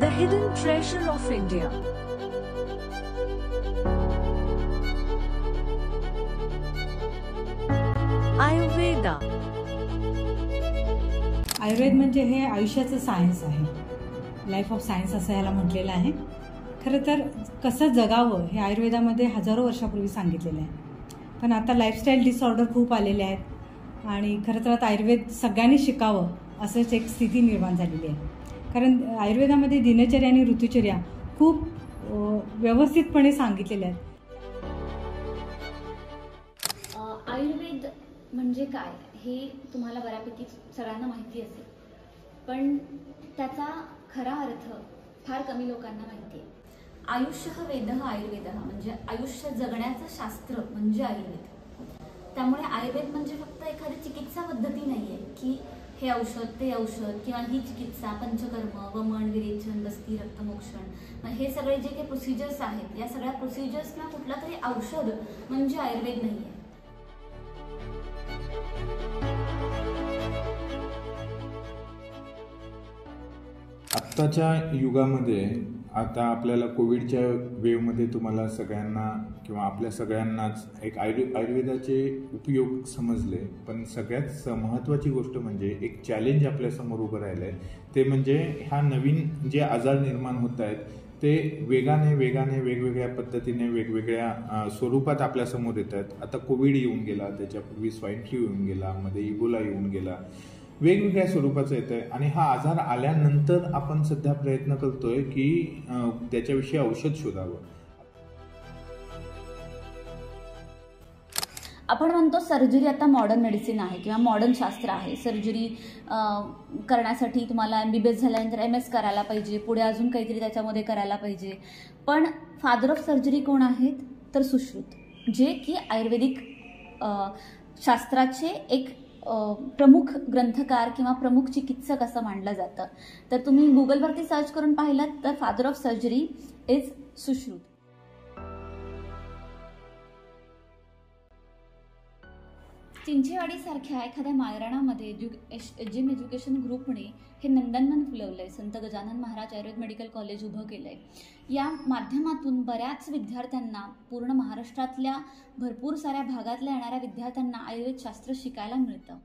the hidden treasure of India. Ayurveda. Ayurveda म्हणजे हे आयुष्याचं सायन्स आहे. लाईफ ऑफ सायन्स असं ह्याला म्हटलेलं आहे. खरं तर कसं जगावं हे आयुर्वेदामध्ये हजारो वर्षापूर्वी सांगितलेलं आहे. पण आता लाईफस्टाईल डिसऑर्डर खूप आलेले आहेत आणि खरं तर आता आयुर्वेद सगळ्यांनी शिकावं असंच एक स्थिती निर्माण झालेली आहे. कारण आयुर्वेदामध्ये दिनचर्या आणि ऋतुचर्या खूप व्यवस्थितपणे सांगितलेल्या आहेत. आयुर्वेद म्हणजे काय हे तुम्हाला बऱ्यापैकी सगळ्यांना माहिती असेल, पण त्याचा खरा अर्थ फार कमी लोकांना माहिती आहे. आयुष्य वेदः आयुर्वेदः म्हणजे आयुष्य जगण्याचं शास्त्र म्हणजे आयुर्वेद. त्यामुळे आयुर्वेद म्हणजे फक्त एखादी चिकित्सा पद्धती नाहीये की हे औषध ते औषध किंवा ही चिकित्सा पंचकर्म वमन विरेचन बस्ती रक्तमोक्षण हे सगळे जे काही प्रोसिजर्स आहेत या सगळ्या प्रोसिजर्सना कुठला तरी औषध म्हणजे आयुर्वेद नाहीये. आत्ताच्या युगामध्ये आता आपल्याला कोविडच्या वेव्हमध्ये तुम्हाला सगळ्यांना किंवा आपल्या सगळ्यांनाच एक आयुर्वेदाचे उपयोग समजले. पण सगळ्यात महत्त्वाची गोष्ट म्हणजे एक चॅलेंज आपल्यासमोर उभं राहिलं आहे, ते म्हणजे ह्या नवीन जे आजार निर्माण होत आहेत ते वेगाने वेगवेगळ्या पद्धतीने वेगवेगळ्या स्वरूपात आपल्यासमोर येत आहेत. आता कोविड येऊन गेला, त्याच्यापूर्वी स्वाईन फ्लू येऊन गेला, मध्ये इबोला येऊन गेला, वेगवेगळ्या स्वरूपाचं येत आहे. आणि हा आजार आल्यानंतर आपण सध्या प्रयत्न करतोय की त्याच्याविषयी औषध शोधावं. आपण म्हणतो सर्जरी आता मॉडर्न मेडिसिन आहे किंवा मॉडर्न शास्त्र आहे. सर्जरी करण्यासाठी तुम्हाला MBBS झाल्यानंतर MS करायला पाहिजे, पुढे अजून काहीतरी त्याच्यामध्ये करायला पाहिजे. पण फादर ऑफ सर्जरी कोण आहेत तर सुश्रुत, जे की आयुर्वेदिक शास्त्राचे एक प्रमुख ग्रंथकार किंवा प्रमुख चिकित्सक असं मानलं जातं. तर तुम्ही गुगलवरती सर्च करून पाहिलात तर father of surgery is Sushruta. Chinchewadi सारख्या एखाद्या माळराणामध्ये एजिम एज्युकेशन ग्रुपने हे नंदनवन फुलवलंय. संत गजानन महाराज आयुर्वेद मेडिकल कॉलेज उभं केलंय. या माध्यमातून बऱ्याच विद्यार्थ्यांना, पूर्ण महाराष्ट्रातल्या भरपूर साऱ्या भागातल्या येणाऱ्या विद्यार्थ्यांना आयुर्वेद शास्त्र शिकायला मिळतं.